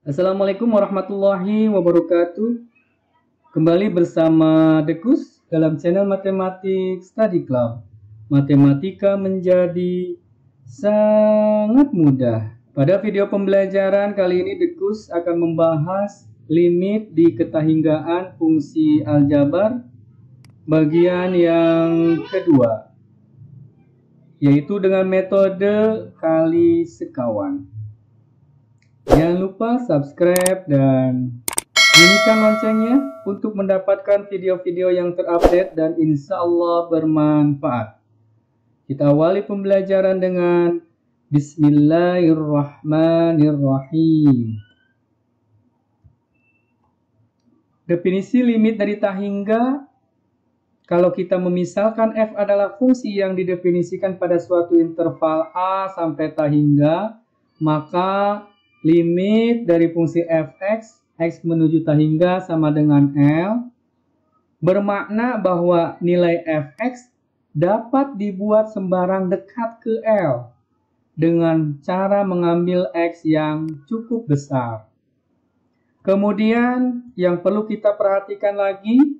Assalamualaikum warahmatullahi wabarakatuh. Kembali bersama Dekus dalam channel Matematik Study Club. Matematika menjadi sangat mudah. Pada video pembelajaran kali ini Dekus akan membahas limit di ketahinggaan fungsi aljabar bagian yang kedua, yaitu dengan metode kali sekawan. Jangan lupa subscribe dan bunyikan loncengnya untuk mendapatkan video-video yang terupdate dan insya Allah bermanfaat. Kita awali pembelajaran dengan Bismillahirrahmanirrahim. Definisi limit dari tahingga. Kalau kita memisalkan f adalah fungsi yang didefinisikan pada suatu interval a sampai tahingga, maka limit dari fungsi fx, x menuju tahingga sama dengan L, bermakna bahwa nilai fx dapat dibuat sembarang dekat ke L dengan cara mengambil x yang cukup besar. Kemudian yang perlu kita perhatikan lagi,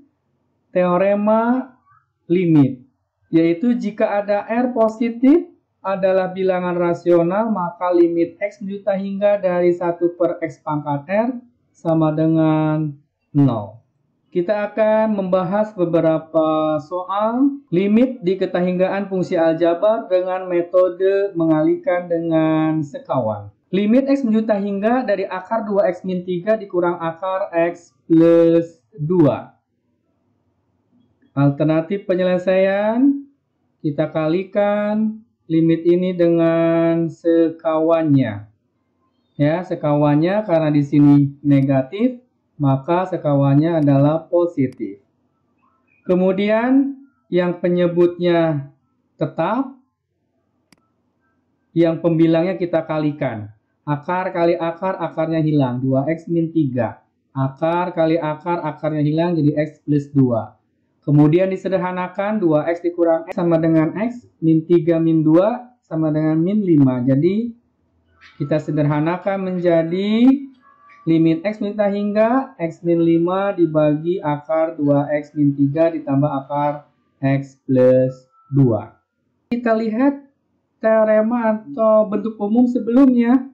teorema limit, yaitu jika ada R positif adalah bilangan rasional, maka limit X menuju tahingga dari 1 per X pangkat R sama dengan 0. Kita akan membahas beberapa soal limit di ketahinggaan fungsi aljabar dengan metode mengalihkan dengan sekawan. Limit X menuju tahingga dari akar 2X min 3 dikurang akar X plus 2. Alternatif penyelesaian, kita kalikan limit ini dengan sekawannya. Ya, sekawannya karena di sini negatif, maka sekawannya adalah positif. Kemudian yang penyebutnya tetap, yang pembilangnya kita kalikan. Akar kali akar, akarnya hilang, 2X min 3. Akar kali akar, akarnya hilang jadi X plus 2. Kemudian disederhanakan 2x dikurang x sama dengan x, min 3 min 2 sama dengan min 5. Jadi kita sederhanakan menjadi limit x min tahingga x min 5 dibagi akar 2x min 3 ditambah akar x plus 2. Kita lihat teorema atau bentuk umum sebelumnya.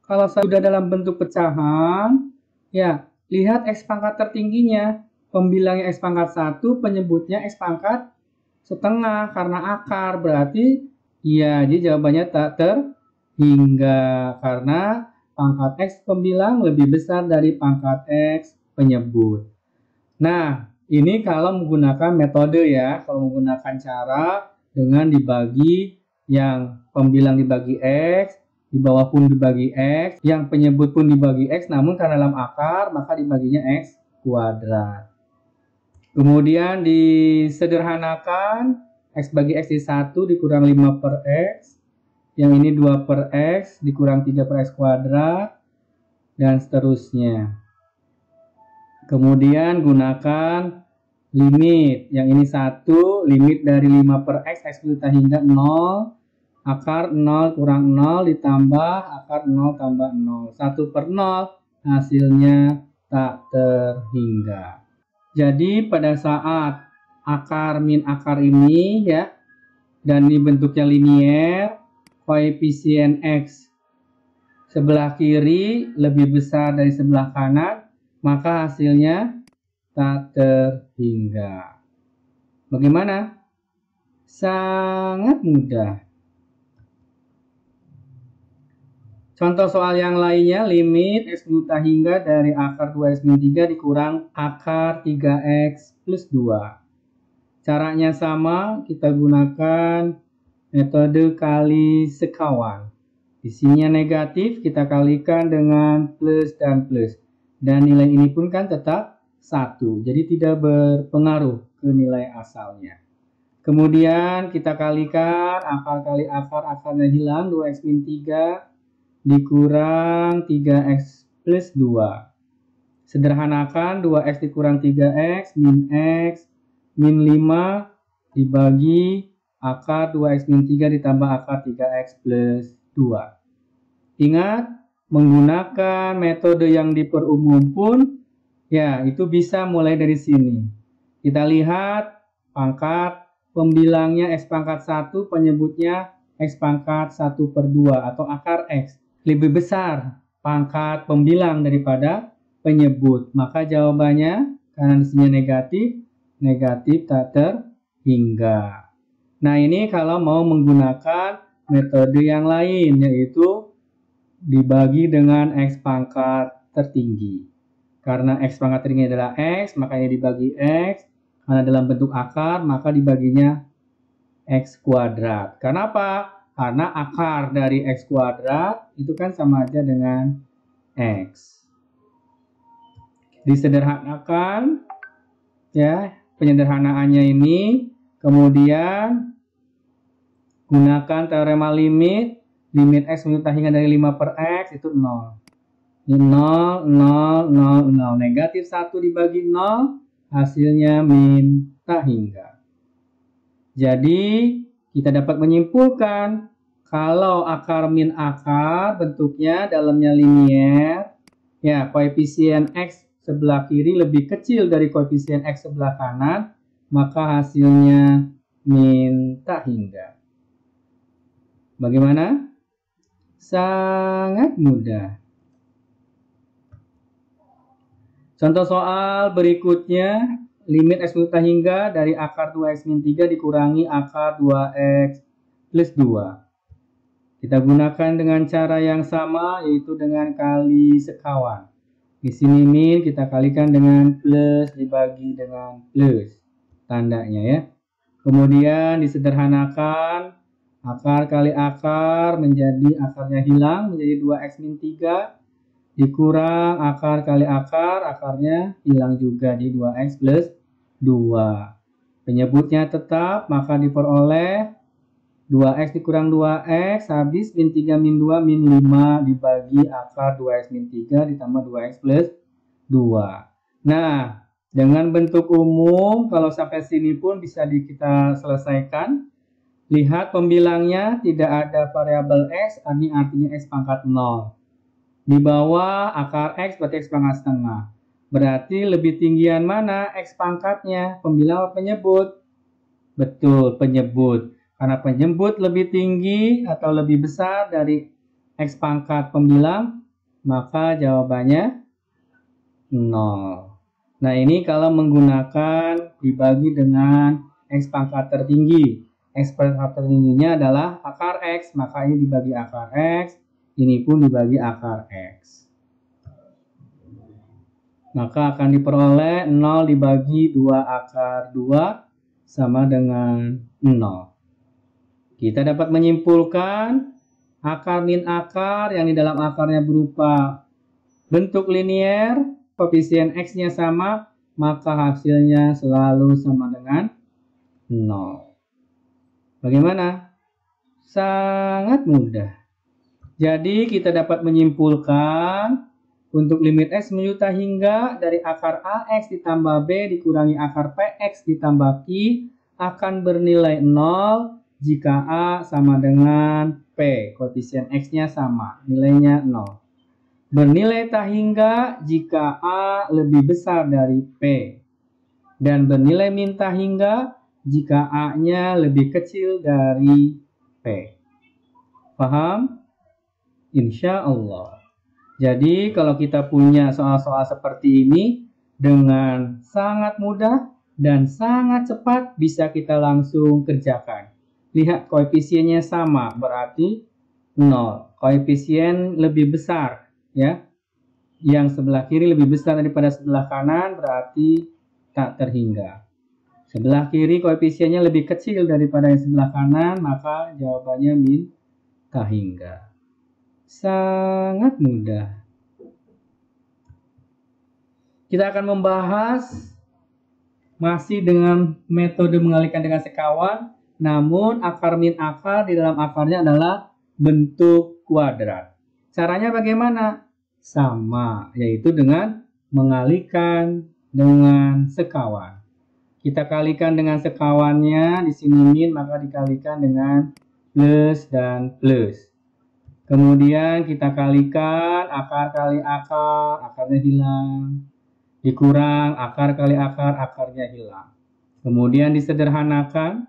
Kalau sudah dalam bentuk pecahan, ya lihat x pangkat tertingginya. Pembilangnya X pangkat 1, penyebutnya X pangkat setengah karena akar. Berarti ya, jadi jawabannya tak terhingga karena pangkat X pembilang lebih besar dari pangkat X penyebut. Nah, ini kalau menggunakan metode ya. Kalau menggunakan cara dengan dibagi yang pembilang dibagi X, di bawah pun dibagi X, yang penyebut pun dibagi X, namun karena dalam akar maka dibaginya X kuadrat. Kemudian disederhanakan, X bagi X di 1 dikurang 5 per X. Yang ini 2 per X dikurang 3 per X kuadrat. Dan seterusnya. Kemudian gunakan limit. Yang ini 1, limit dari 5 per X, X hingga 0. Akar 0 kurang 0 ditambah akar 0 tambah 0. 1 per 0 hasilnya tak terhingga. Jadi pada saat akar min akar ini ya, dan ini bentuknya linier, koefisien X sebelah kiri lebih besar dari sebelah kanan, maka hasilnya tak terhingga. Bagaimana? Sangat mudah. Contoh soal yang lainnya, limit X menuju tahingga dari akar 2X min 3 dikurang akar 3X plus 2. Caranya sama, kita gunakan metode kali sekawan. Di sini negatif, kita kalikan dengan plus dan plus. Dan nilai ini pun kan tetap 1, jadi tidak berpengaruh ke nilai asalnya. Kemudian kita kalikan akar kali akar, akarnya hilang, 2X min 3. Dikurang 3x plus 2. Sederhanakan 2x dikurang 3x min x min 5 dibagi akar 2x min 3 ditambah akar 3x plus 2. Ingat, menggunakan metode yang diperumum pun, ya itu bisa mulai dari sini. Kita lihat pangkat pembilangnya X pangkat 1, penyebutnya X pangkat 1/2 atau akar X. Lebih besar pangkat pembilang daripada penyebut. Maka jawabannya, karena di sini negatif, negatif tak terhingga. Nah ini kalau mau menggunakan metode yang lain, yaitu dibagi dengan X pangkat tertinggi. Karena X pangkat tertinggi adalah X, makanya dibagi X. Karena dalam bentuk akar, maka dibaginya X kuadrat. Kenapa? Karena akar dari X kuadrat itu kan sama aja dengan X. Disederhanakan, ya, penyederhanaannya ini. Kemudian gunakan teorema limit X menyuta hingga dari 5 per X itu 0. Ini 0, 0, 0, 0. Negatif 1 dibagi 0, hasilnya min tak hingga. Jadi, kita dapat menyimpulkan kalau akar min akar bentuknya dalamnya linier, ya koefisien X sebelah kiri lebih kecil dari koefisien X sebelah kanan, maka hasilnya min tak hingga. Bagaimana? Sangat mudah. Contoh soal berikutnya, limit X menyuta hingga dari akar 2X min 3 dikurangi akar 2X plus 2. Kita gunakan dengan cara yang sama, yaitu dengan kali sekawan. Di sini min kita kalikan dengan plus dibagi dengan plus. Tandanya ya. Kemudian disederhanakan. Akar kali akar menjadi akarnya hilang menjadi 2X min 3 dikurang akar kali akar, akarnya hilang juga di 2X plus 2. Penyebutnya tetap, maka diperoleh 2X dikurang 2X habis min 3 min 2 min 5 dibagi akar 2X min 3 ditambah 2X plus 2. Nah, dengan bentuk umum kalau sampai sini pun bisa kita selesaikan. Lihat pembilangnya tidak ada variabel X, ini artinya X pangkat 0. Di bawah akar X berarti X pangkat setengah. Berarti lebih tinggian mana X pangkatnya? Pembilang atau penyebut? Betul, penyebut. Karena penyebut lebih tinggi atau lebih besar dari X pangkat pembilang, maka jawabannya 0. Nah ini kalau menggunakan dibagi dengan X pangkat tertinggi. X pangkat tertingginya adalah akar X, maka ini dibagi akar X, ini pun dibagi akar X. Maka akan diperoleh 0 dibagi 2 akar 2 sama dengan 0. Kita dapat menyimpulkan akar min akar yang di dalam akarnya berupa bentuk linier, koefisien X-nya sama, maka hasilnya selalu sama dengan 0. Bagaimana? Sangat mudah. Jadi kita dapat menyimpulkan untuk limit X menyuta hingga dari akar AX ditambah B dikurangi akar PX ditambah Q akan bernilai 0 jika A sama dengan P. Koefisien X-nya sama, nilainya 0. Bernilai tak hingga jika A lebih besar dari P. Dan bernilai min tak hingga jika A-nya lebih kecil dari P. Paham? Insya Allah. Jadi kalau kita punya soal-soal seperti ini dengan sangat mudah dan sangat cepat bisa kita langsung kerjakan. Lihat koefisiennya sama berarti 0. Koefisien lebih besar ya. Yang sebelah kiri lebih besar daripada sebelah kanan berarti tak terhingga. Sebelah kiri koefisiennya lebih kecil daripada yang sebelah kanan, maka jawabannya min tak hingga. Sangat mudah. Kita akan membahas masih dengan metode mengalihkan dengan sekawan, namun akar min akar di dalam akarnya adalah bentuk kuadrat. Caranya bagaimana? Sama, yaitu dengan mengalihkan dengan sekawan. Kita kalikan dengan sekawannya, di sini min maka dikalikan dengan plus dan plus. Kemudian kita kalikan akar kali akar, akarnya hilang. Dikurang akar kali akar, akarnya hilang. Kemudian disederhanakan.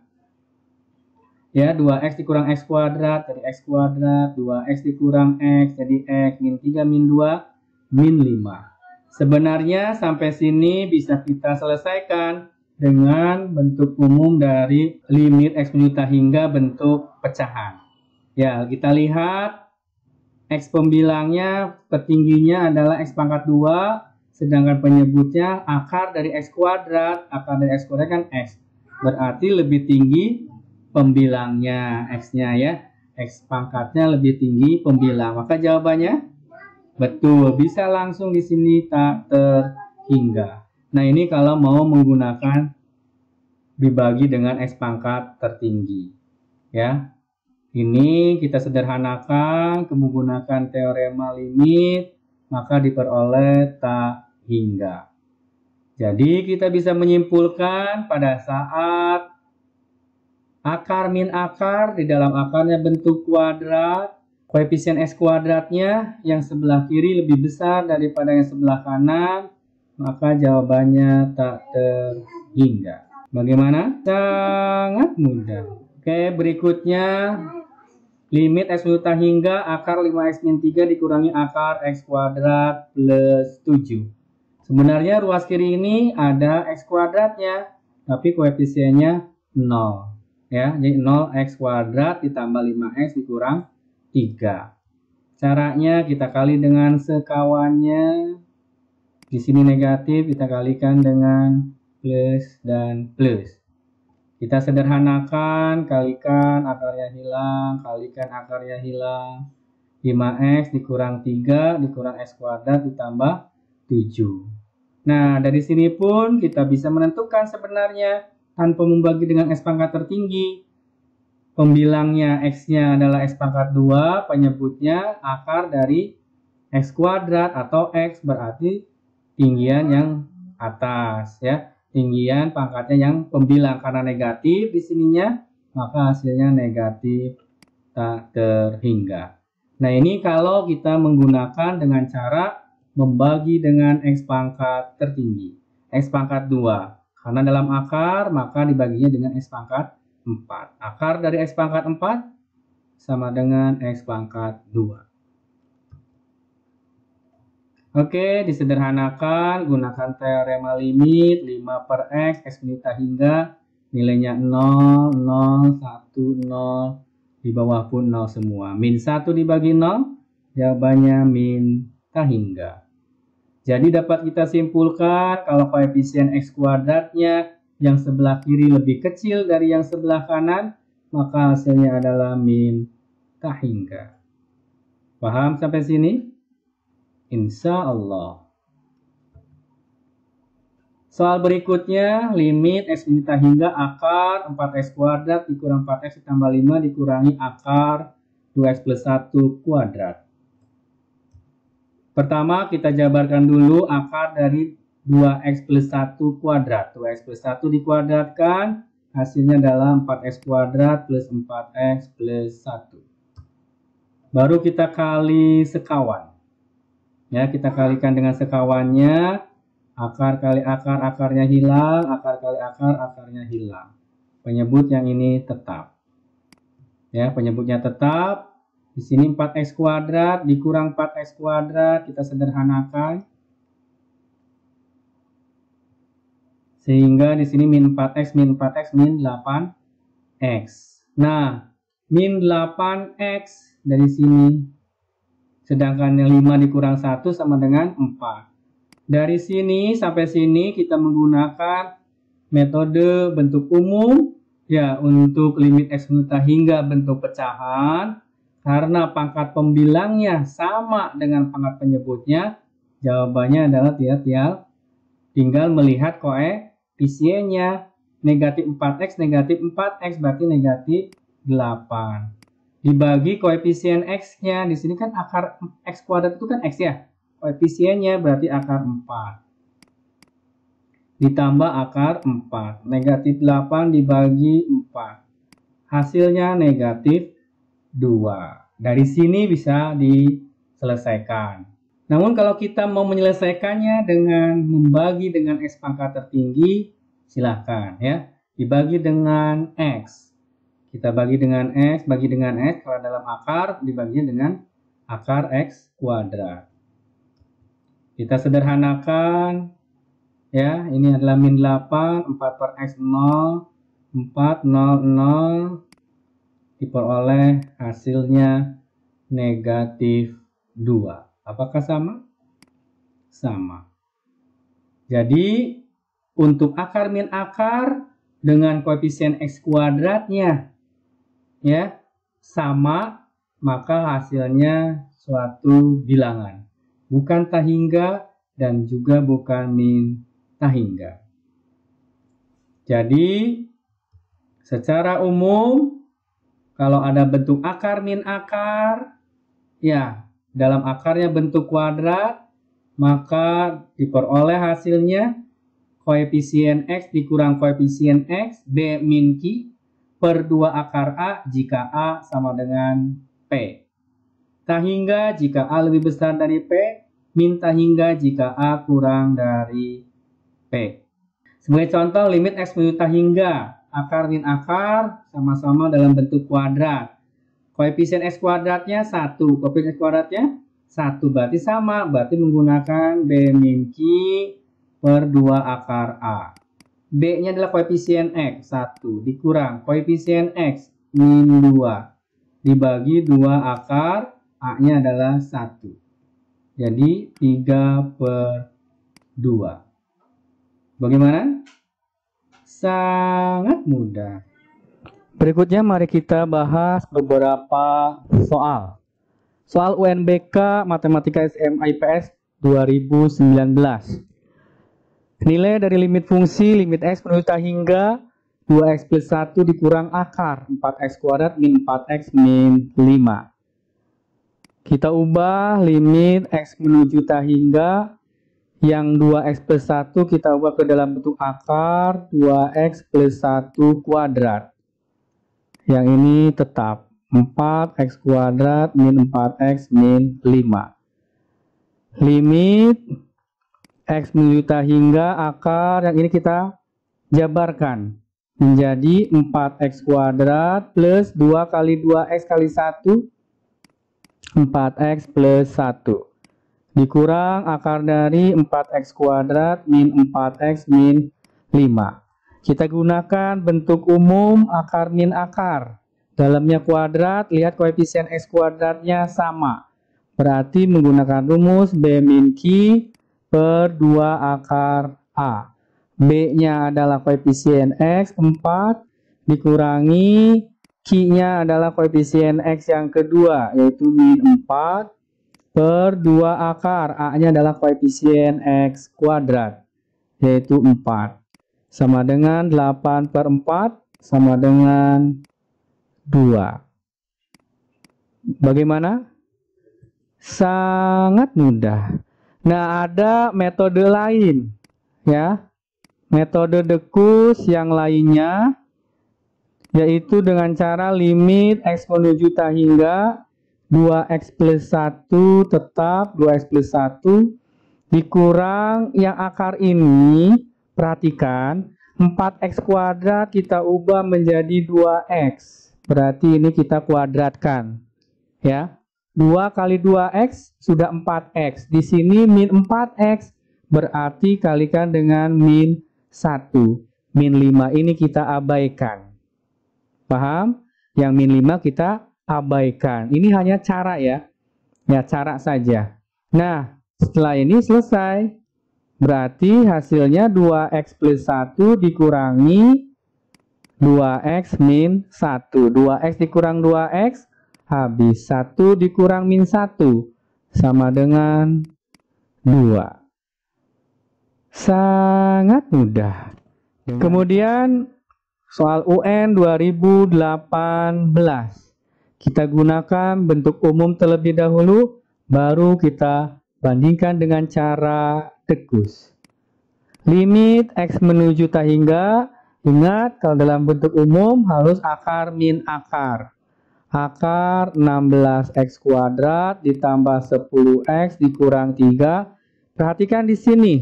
Ya, 2x dikurang x kuadrat jadi x kuadrat, 2x dikurang x jadi x, min 3 min 2 min 5. Sebenarnya sampai sini bisa kita selesaikan dengan bentuk umum dari limit x menyuta hingga bentuk pecahan. Ya, kita lihat x pembilangnya petingginya adalah x pangkat 2, sedangkan penyebutnya akar dari x kuadrat, akar dari x kuadrat kan x. Berarti lebih tinggi pembilangnya, x-nya ya. X pangkatnya lebih tinggi pembilang. Maka jawabannya betul, bisa langsung di sini tak terhingga. Nah, ini kalau mau menggunakan dibagi dengan x pangkat tertinggi. Ya. Ini kita sederhanakan menggunakan teorema limit, maka diperoleh tak hingga. Jadi kita bisa menyimpulkan pada saat akar min akar, di dalam akarnya bentuk kuadrat, koefisien x kuadratnya yang sebelah kiri lebih besar daripada yang sebelah kanan, maka jawabannya tak terhingga. Bagaimana? Sangat mudah. Oke, berikutnya limit x menyuta hingga akar 5x min 3 dikurangi akar x kuadrat plus 7. Sebenarnya ruas kiri ini ada x kuadratnya, tapi koefisiennya 0. Ya, jadi 0x kuadrat ditambah 5x dikurang 3. Caranya kita kali dengan sekawannya. Di sini negatif, kita kalikan dengan plus dan plus. Kita sederhanakan, kalikan akarnya hilang, kalikan akarnya hilang. 5x dikurang 3 dikurang x kuadrat ditambah 7. Nah, dari sini pun kita bisa menentukan sebenarnya tanpa membagi dengan x pangkat tertinggi. Pembilangnya x-nya adalah x pangkat 2, penyebutnya akar dari x kuadrat atau x berarti tinggian yang atas ya. Tinggian pangkatnya yang pembilang karena negatif di sininya, maka hasilnya negatif tak terhingga. Nah, ini kalau kita menggunakan dengan cara membagi dengan x pangkat tertinggi. X pangkat 2. Karena dalam akar, maka dibaginya dengan x pangkat 4. Akar dari x pangkat 4 sama dengan x pangkat 2. Oke, disederhanakan, gunakan teorema limit 5 per x, x menyuta hingga, nilainya 0, 0, 1, 0, di bawah pun 0 semua. Min 1 dibagi 0, jawabannya min tak hingga. Jadi dapat kita simpulkan kalau koefisien x kuadratnya yang sebelah kiri lebih kecil dari yang sebelah kanan, maka hasilnya adalah min tak hingga. Paham sampai sini? Insya Allah. Soal berikutnya, limit x menyuta hingga akar 4x kuadrat dikurang 4x ditambah 5 dikurangi akar 2x plus 1 kuadrat. Pertama, kita jabarkan dulu akar dari 2x plus 1 kuadrat. 2x plus 1 dikuadratkan, hasilnya adalah 4x kuadrat plus 4x plus 1. Baru kita kali sekawan. Ya, kita kalikan dengan sekawannya. Akar kali akar, akarnya hilang. Akar kali akar, akarnya hilang. Penyebut yang ini tetap. Ya, penyebutnya tetap. Di sini 4x kuadrat dikurang 4x kuadrat, kita sederhanakan. Sehingga di sini min 4x, min 4x, min 8x. Nah, min 8x dari sini. Sedangkan yang 5 dikurang 1 sama dengan 4. Dari sini sampai sini kita menggunakan metode bentuk umum. Ya, untuk limit x menyuta hingga bentuk pecahan. Karena pangkat pembilangnya sama dengan pangkat penyebutnya, jawabannya adalah tinggal melihat koefisiennya. Negatif 4x, negatif 4x berarti negatif 8. Dibagi koefisien x-nya, di sini kan akar x kuadrat itu kan x ya. Koefisiennya berarti akar 4. Ditambah akar 4. Negatif 8 dibagi 4. Hasilnya negatif 2. dari sini bisa diselesaikan. Namun kalau kita mau menyelesaikannya dengan membagi dengan X pangkat tertinggi, silahkan ya. Dibagi dengan X. Kita bagi dengan X, bagi dengan X. Kalau dalam akar, dibaginya dengan akar X kuadrat. Kita sederhanakan. Ya, ini adalah min 8, 4 per X 0, 4, 0, 0. Diperoleh hasilnya negatif 2. Apakah sama? Sama. Jadi, untuk akar min akar dengan koefisien X kuadratnya ya sama, maka hasilnya suatu bilangan. Bukan tahingga dan juga bukan min tahingga. Jadi, secara umum, kalau ada bentuk akar min akar, ya, dalam akarnya bentuk kuadrat, maka diperoleh hasilnya koefisien X dikurang koefisien X, B min Q, per 2 akar A jika A sama dengan P. Tahingga jika A lebih besar dari P, min tahingga jika A kurang dari P. Sebagai contoh, limit X menuju tahingga, akar min akar sama-sama dalam bentuk kuadrat. Koefisien X kuadratnya 1, koefisien X kuadratnya 1, berarti sama, berarti menggunakan B min Q per 2 akar A. B-nya adalah koefisien X, 1, dikurang koefisien X, min 2, dibagi 2 akar, A-nya adalah 1. Jadi 3 per 2. Bagaimana? Sangat mudah. Berikutnya mari kita bahas beberapa soal. Soal UNBK Matematika SMA IPS 2019. Nilai dari limit fungsi limit X menuju tahingga 2X plus 1 dikurang akar 4X kuadrat min 4X min 5. Kita ubah limit X menuju tahingga yang 2X plus 1 kita ubah ke dalam bentuk akar 2X plus 1 kuadrat. Yang ini tetap 4X kuadrat min 4X min 5. Limit X menuju tahingga akar yang ini kita jabarkan menjadi 4X kuadrat plus 2 kali 2X kali 1, 4X plus 1. Dikurang akar dari 4X kuadrat min 4X min 5. Kita gunakan bentuk umum akar min akar. Dalamnya kuadrat, lihat koefisien X kuadratnya sama. Berarti menggunakan rumus B min Q per 2 akar A. B-nya adalah koefisien X 4 dikurangi Q-nya adalah koefisien X yang kedua, yaitu min 4 per 2 akar. A-nya adalah koefisien X kuadrat, yaitu 4. Sama dengan 8 per 4, sama dengan 2. Bagaimana? Sangat mudah. Nah, ada metode lain, ya. Metode dekus yang lainnya, yaitu dengan cara limit X menuju tahingga 2X plus 1 tetap 2X plus 1 dikurang yang akar ini, perhatikan 4X kuadrat kita ubah menjadi 2X, berarti ini kita kuadratkan ya. 2 kali 2X sudah 4X, di sini min 4X berarti kalikan dengan min 1, min 5 ini kita abaikan. Paham? Yang min 5 kita abaikan. Ini hanya cara ya. Ya, cara saja. Nah, setelah ini selesai. Berarti hasilnya 2X plus 1 dikurangi 2X min 1. 2X dikurang 2X, habis 1 dikurang min 1. Sama dengan 2. Sangat mudah. Kemudian soal UN 2018. Kita gunakan bentuk umum terlebih dahulu, baru kita bandingkan dengan cara dekus. Limit X menuju tahingga, ingat kalau dalam bentuk umum harus akar min akar. Akar 16x kuadrat ditambah 10x dikurang 3. Perhatikan di sini.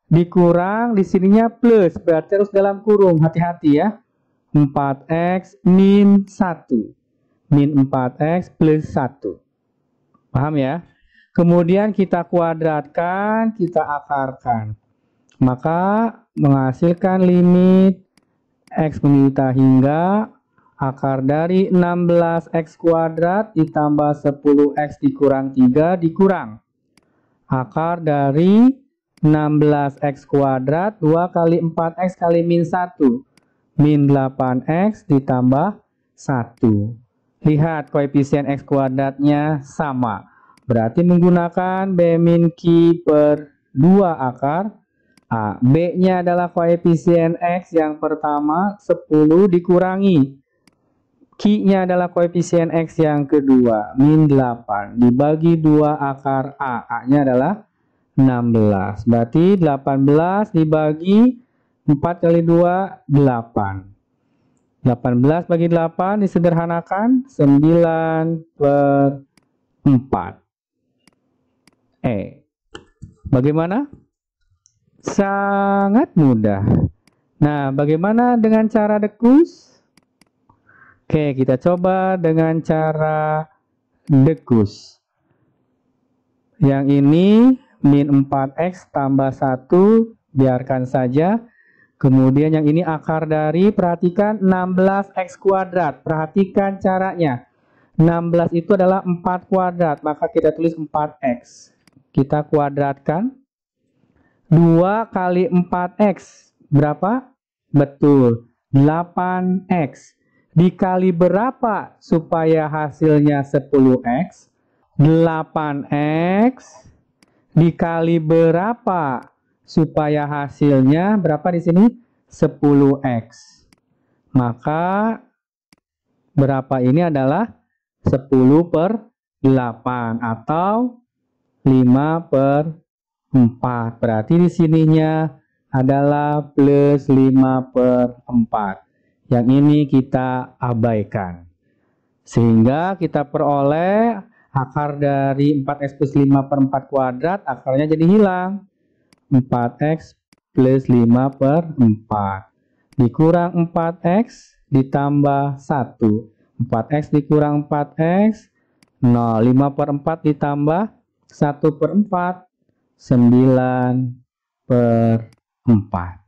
Dikurang, di sininya plus. Berarti harus dalam kurung. Hati-hati ya. 4x min 1. Min 4x plus 1. Paham ya? Kemudian kita kuadratkan, kita akarkan. Maka menghasilkan limit x menuju hingga akar dari 16x kuadrat ditambah 10x dikurang 3 dikurang akar dari 16x kuadrat 2 kali 4x kali min 1 min 8x ditambah 1. Lihat koefisien x kuadratnya sama. Berarti menggunakan b min q per 2 akar A. B-nya adalah koefisien x yang pertama 10 dikurangi Q-nya adalah koefisien X yang kedua, min 8. Dibagi 2 akar A. A-nya adalah 16. Berarti 18 dibagi 4 kali 2, 8. 18 bagi 8 disederhanakan, 9 per 4. Bagaimana? Sangat mudah. Nah, bagaimana dengan cara dekus? Oke, kita coba dengan cara dekus. Yang ini min 4x tambah 1, biarkan saja. Kemudian yang ini akar dari, perhatikan 16x kuadrat. Perhatikan caranya. 16 itu adalah 4 kuadrat, maka kita tulis 4x. Kita kuadratkan. 2 kali 4x, berapa? Betul, 8x. Dikali berapa supaya hasilnya 10x? 8x dikali berapa supaya hasilnya berapa di sini? 10x. Maka berapa ini adalah 10 per 8 atau 5 per 4. Berarti di sininya adalah plus 5 per 4. Yang ini kita abaikan. Sehingga kita peroleh akar dari 4x plus 5 per 4 kuadrat, akarnya jadi hilang. 4x plus 5 per 4. Dikurang 4x ditambah 1. 4x dikurang 4x, 0. 5 per 4 ditambah 1 per 4, 9 per 4.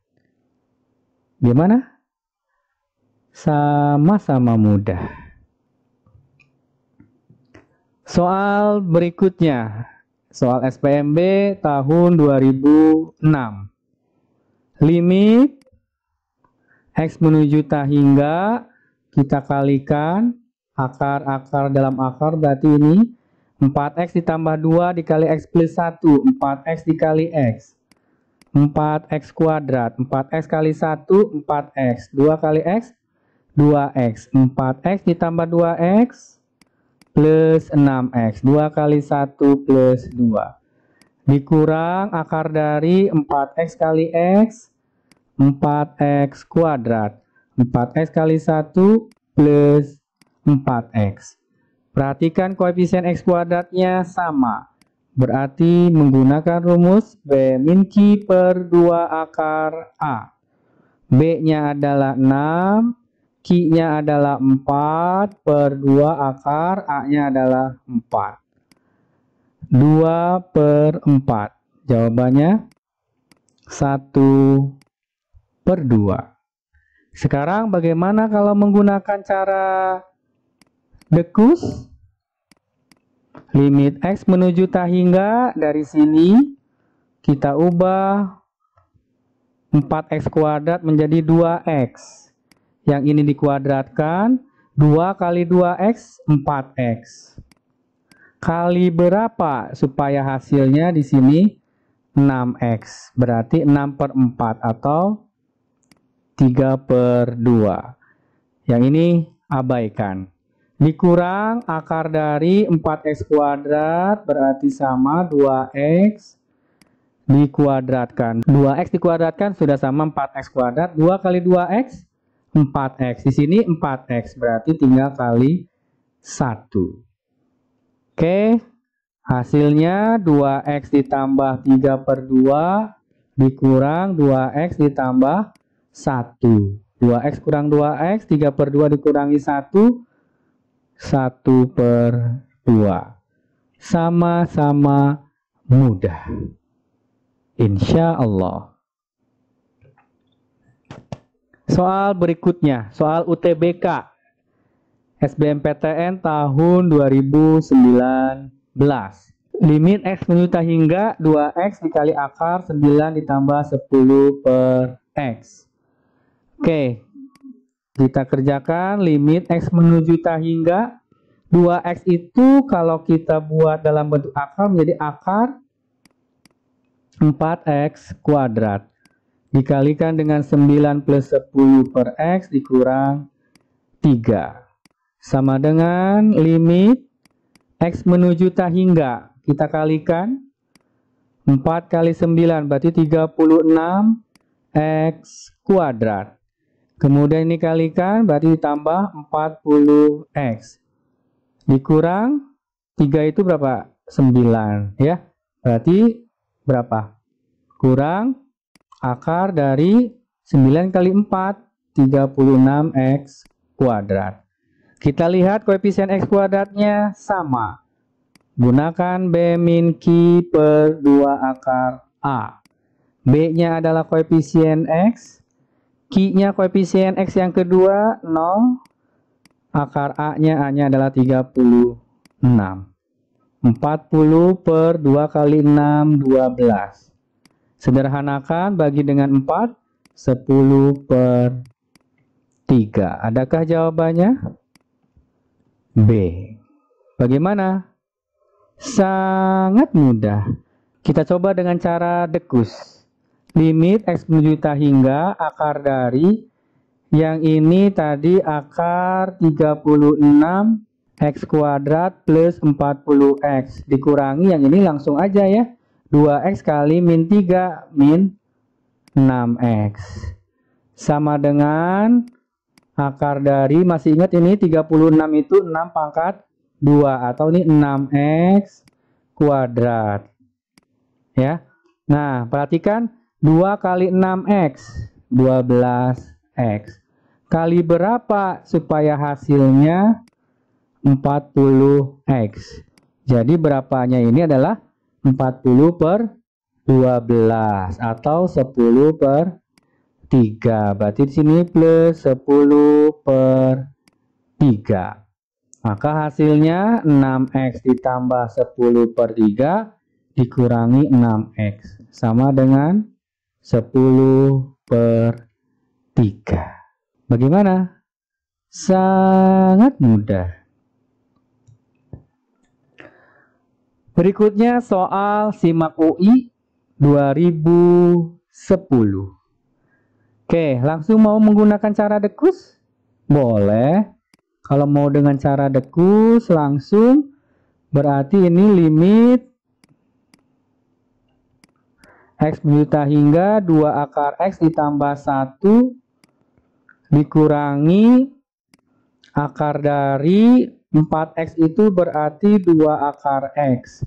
Gimana? Sama-sama mudah. Soal berikutnya, soal SPMB tahun 2006. Limit x menuju hingga kita kalikan akar-akar dalam akar, berarti ini 4x ditambah 2 dikali x plus 1, 4x dikali x. 4x kuadrat, 4x kali 1, 4x, 2 kali x, 2x, 4x ditambah 2x plus 6x, 2 kali 1 plus 2. Dikurang akar dari 4x kali x, 4x kuadrat, 4x kali 1 plus 4x. Perhatikan koefisien x kuadratnya sama. Berarti menggunakan rumus b min q per 2 akar a. B-nya adalah 6. Q-nya adalah 4 per 2 akar, A-nya adalah 4. 2 per 4. Jawabannya 1 per 2. Sekarang bagaimana kalau menggunakan cara dekus? Limit x menuju hingga dari sini kita ubah 4x kuadrat menjadi 2x. Yang ini dikuadratkan, 2 kali 2x, 4x. Kali berapa supaya hasilnya di sini 6x. Berarti 6 per 4 atau 3 per 2. Yang ini abaikan. Dikurang akar dari 4x kuadrat berarti sama 2x dikuadratkan. 2x dikuadratkan sudah sama 4x kuadrat. 2 kali 2x, 4x. Di sini 4x, berarti tinggal kali Oke, hasilnya 2x ditambah 3/2 dikurang 2x ditambah 1. 2x kurang 2x, 3/2 dikurangi 1, 1/2. Sama-sama mudah. Insya Allah. Soal berikutnya, soal UTBK SBMPTN tahun 2019. Limit X menyuta hingga 2X dikali akar 9 ditambah 10/X. Oke, kita kerjakan limit X menuju tak hingga 2X itu kalau kita buat dalam bentuk akar menjadi akar 4X kuadrat. Dikalikan dengan 9 plus 10/X dikurang 3. Sama dengan limit X menuju tak hingga. Kita kalikan 4 kali 9 berarti 36X kuadrat. Kemudian ini kalikan berarti ditambah 40X. Dikurang 3 itu berapa? 9 ya. Berarti berapa? Kurang akar dari 9 kali 4, 36X kuadrat. Kita lihat koefisien X kuadratnya sama. Gunakan B min Q per 2 akar A. B-nya adalah koefisien X. Q-nya koefisien X yang kedua 0. Akar A-nya adalah 36. 40 per 2 kali 6, 12. Sederhanakan, bagi dengan 4, 10/3. Adakah jawabannya? B. Bagaimana? Sangat mudah. Kita coba dengan cara dekus. Limit X menuju tak hingga akar dari yang ini tadi akar 36X kuadrat plus 40X. Dikurangi yang ini langsung aja ya. 2X kali min 3 min 6X. Sama dengan akar dari, masih ingat ini 36 itu 6 pangkat 2 atau ini 6X kuadrat. Ya. Nah, perhatikan 2 kali 6X 12X. Kali berapa supaya hasilnya 40X. Jadi berapanya ini adalah 40/12 atau 10/3. Berarti di sini plus 10/3. Maka hasilnya 6X ditambah 10/3 dikurangi 6X. Sama dengan 10/3. Bagaimana? Sangat mudah. Berikutnya soal SIMAK UI 2010. Oke, langsung mau menggunakan cara dekus? Boleh. Kalau mau dengan cara dekus langsung, berarti ini limit X menuju tak hingga 2 akar X ditambah 1 dikurangi akar dari 4X itu berarti 2 akar X.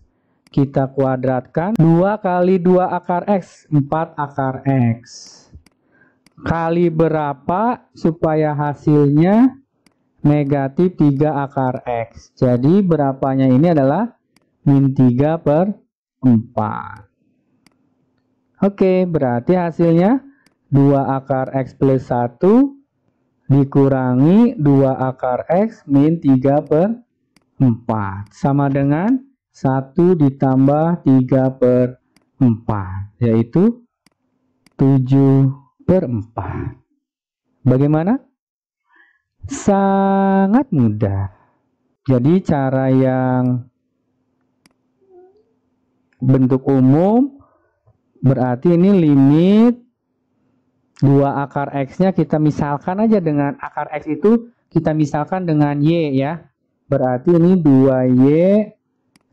Kita kuadratkan 2 kali 2 akar X, 4 akar X. Kali berapa supaya hasilnya negatif 3 akar X. Jadi berapanya ini adalah min 3/4. Oke, berarti hasilnya 2 akar X plus 1 dikurangi 2 akar X min 3/4. Sama dengan 1 ditambah 3/4. Yaitu 7/4. Bagaimana? Sangat mudah. Jadi cara yang bentuk umum berarti ini limit 2 akar X-nya kita misalkan aja dengan akar X itu kita misalkan dengan Y ya. Berarti ini 2Y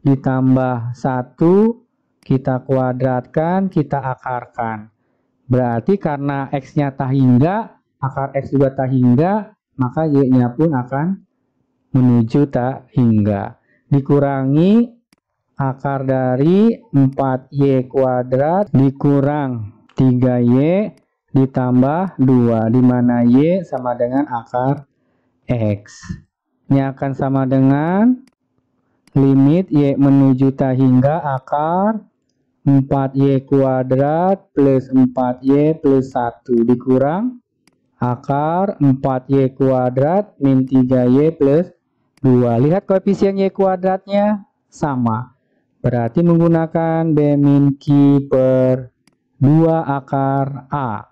ditambah 1 kita kuadratkan, kita akarkan. Berarti karena X-nya tak hingga, akar X juga tak hingga, maka Y-nya pun akan menuju tak hingga. Dikurangi akar dari 4Y kuadrat dikurang 3Y ditambah 2, di mana Y sama dengan akar X. Ini akan sama dengan limit Y menuju tak hingga akar 4Y kuadrat plus 4Y plus 1 dikurang akar 4Y kuadrat min 3Y plus 2. Lihat koefisien Y kuadratnya sama. Berarti menggunakan B min Q per 2 akar A.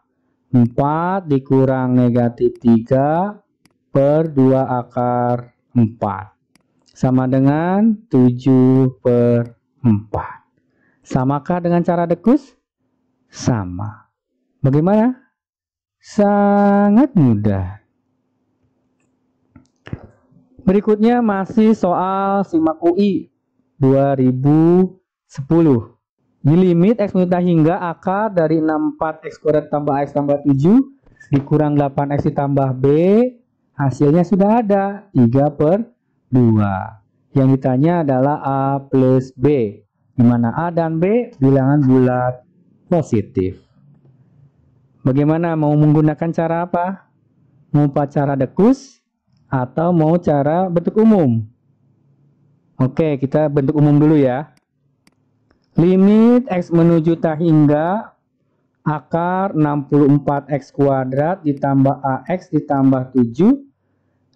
4 dikurang negatif 3 per 2 akar 4. Sama dengan 7 per 4. Samakah dengan cara dekus? Sama. Bagaimana? Sangat mudah. Berikutnya masih soal SIMAK UI 2010. Di limit X menuju hingga akar dari 64X kuadrat tambah X tambah 7 dikurang 8X ditambah B, hasilnya sudah ada 3 per 2. Yang ditanya adalah A plus B, di mana A dan B bilangan bulat positif. Bagaimana, mau menggunakan cara apa? Mau cara dekus atau mau cara bentuk umum? Oke, kita bentuk umum dulu ya. Limit X menuju tak hingga akar 64X kuadrat ditambah AX ditambah 7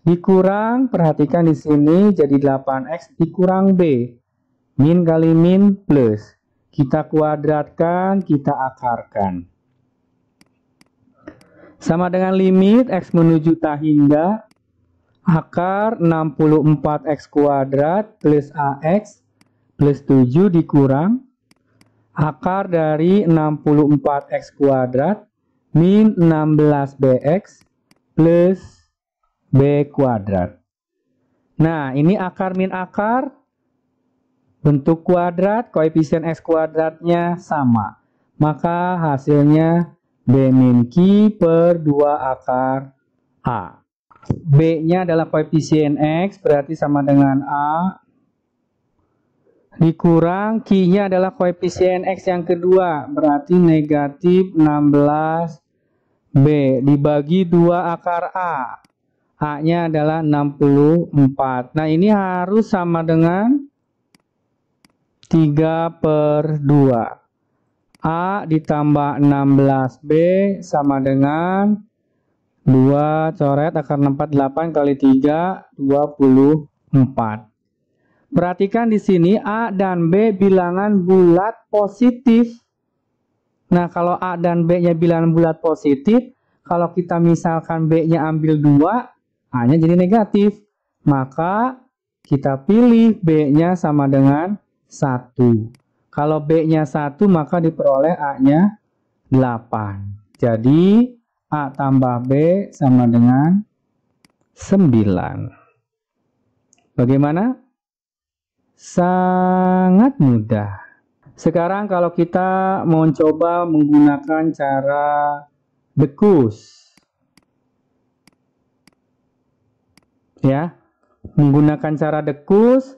dikurang, perhatikan di sini jadi 8X dikurang B. Min kali min plus. Kita kuadratkan, kita akarkan. Sama dengan limit X menuju tak hingga akar 64X kuadrat plus AX plus 7 dikurang akar dari 64X kuadrat min 16BX plus B kuadrat. Nah, ini akar min akar, bentuk kuadrat, koefisien X kuadratnya sama. Maka hasilnya B min Q per 2 akar A. B-nya adalah koefisien X, berarti sama dengan A. Dikurang Q-nya adalah koefisien X yang kedua, berarti negatif 16B. Dibagi 2 akar A. A-nya adalah 64. Nah, ini harus sama dengan 3 per 2. A ditambah 16B sama dengan 2 coret akar 48 kali 3, 24. Perhatikan di sini A dan B bilangan bulat positif. Nah, kalau A dan B-nya bilangan bulat positif, kalau kita misalkan B-nya ambil 2, A-nya jadi negatif. Maka kita pilih B-nya sama dengan 1. Kalau B-nya 1, maka diperoleh A-nya 8. Jadi A tambah B sama dengan 9. Bagaimana? Sangat mudah. Sekarang kalau kita mau coba menggunakan cara dekus. Ya, menggunakan cara dekus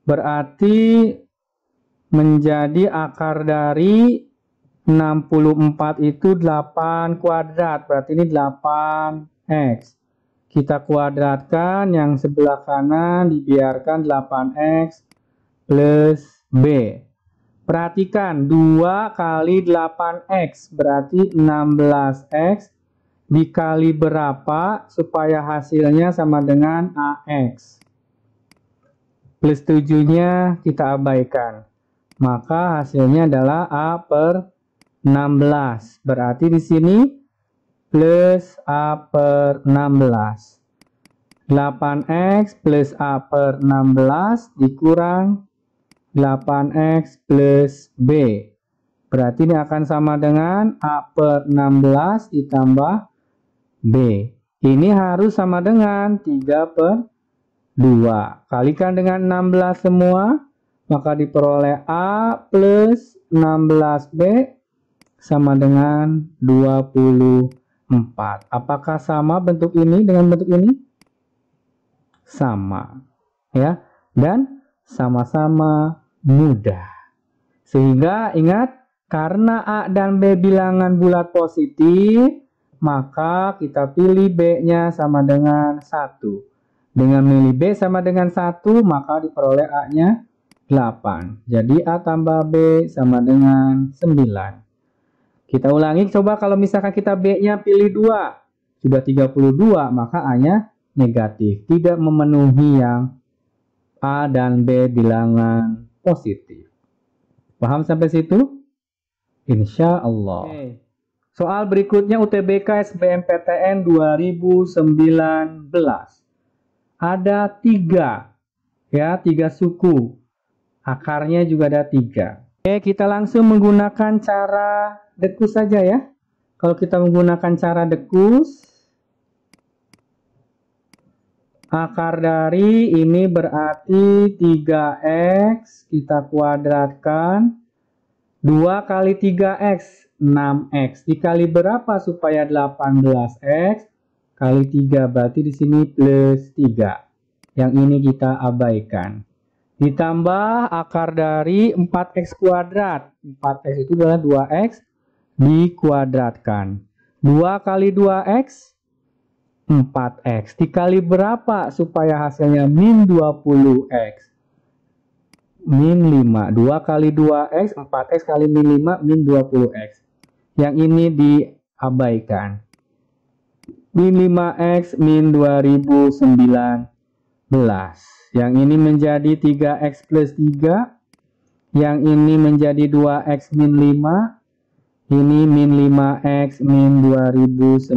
berarti menjadi akar dari 64 itu 8 kuadrat, berarti ini 8X. Kita kuadratkan, yang sebelah kanan dibiarkan 8X plus B. Perhatikan, 2 kali 8X berarti 16X dikali berapa supaya hasilnya sama dengan AX. Plus 7-nya kita abaikan. Maka hasilnya adalah A per 16. Berarti di sini plus A per 16. 8X plus A per 16 dikurang 8X plus B. Berarti ini akan sama dengan A per 16 ditambah B. Ini harus sama dengan 3 per 2. Kalikan dengan 16 semua, maka diperoleh A plus 16B sama dengan 24. Apakah sama bentuk ini dengan bentuk ini? sama, ya, dan sama-sama mudah. Sehingga ingat, karena A dan B bilangan bulat positif, maka kita pilih B-nya sama dengan 1. Dengan milih B sama dengan 1, maka diperoleh A-nya 8. Jadi A tambah B sama dengan 9. Kita ulangi, coba kalau misalkan kita B-nya pilih 2. Sudah 32, maka A-nya negatif. Tidak memenuhi yang A dan B bilangan positif. Paham sampai situ? Insya Allah. Soal berikutnya UTBK SBMPTN 2019. Ada 3, ya, 3 suku. Akarnya juga ada 3. Kita langsung menggunakan cara dekus saja ya. Kalau kita menggunakan cara dekus, akar dari ini berarti 3x kita kuadratkan. 2 kali 3x, 6x. Dikali berapa supaya 18x? Kali 3, berarti di sini plus 3. Yang ini kita abaikan. Ditambah akar dari 4x kuadrat. 4x itu adalah 2x dikuadratkan. 2 kali 2x, 4x. Dikali berapa supaya hasilnya min 20x? Min 5. 2 kali 2x, 4x kali min 5, min 20x. Yang ini diabaikan. Min 5x, min 2019. Yang ini menjadi 3x plus 3. Yang ini menjadi 2x min 5. Ini min 5x, min 2019.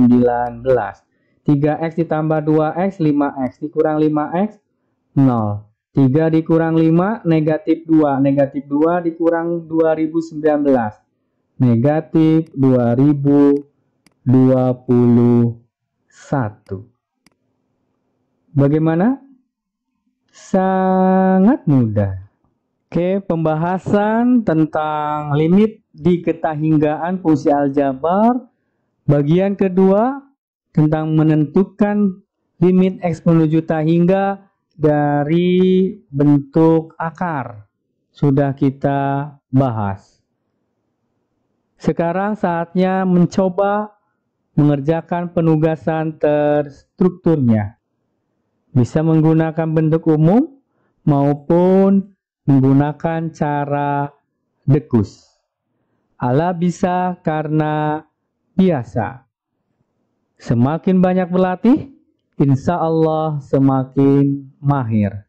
3x ditambah 2x, 5x. Dikurang 5x, 0. 3 dikurang 5, negatif 2. Negatif 2 dikurang 2019. Negatif 2021. Bagaimana? Sangat mudah. Oke, pembahasan tentang limit diketahinggaan fungsi aljabar. Bagian kedua, tentang menentukan limit X menuju tahingga dari bentuk akar sudah kita bahas. Sekarang saatnya mencoba mengerjakan penugasan terstrukturnya. Bisa menggunakan bentuk umum maupun menggunakan cara dekus. Ala bisa karena biasa. Semakin banyak berlatih, insya Allah semakin mahir.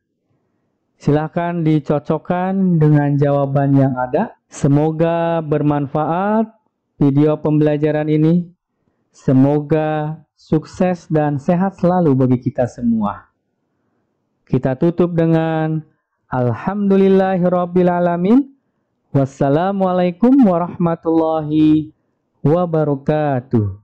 Silahkan dicocokkan dengan jawaban yang ada. Semoga bermanfaat video pembelajaran ini. Semoga sukses dan sehat selalu bagi kita semua. Kita tutup dengan Alhamdulillahirrabbilalamin. Wassalamualaikum warahmatullahi wabarakatuh.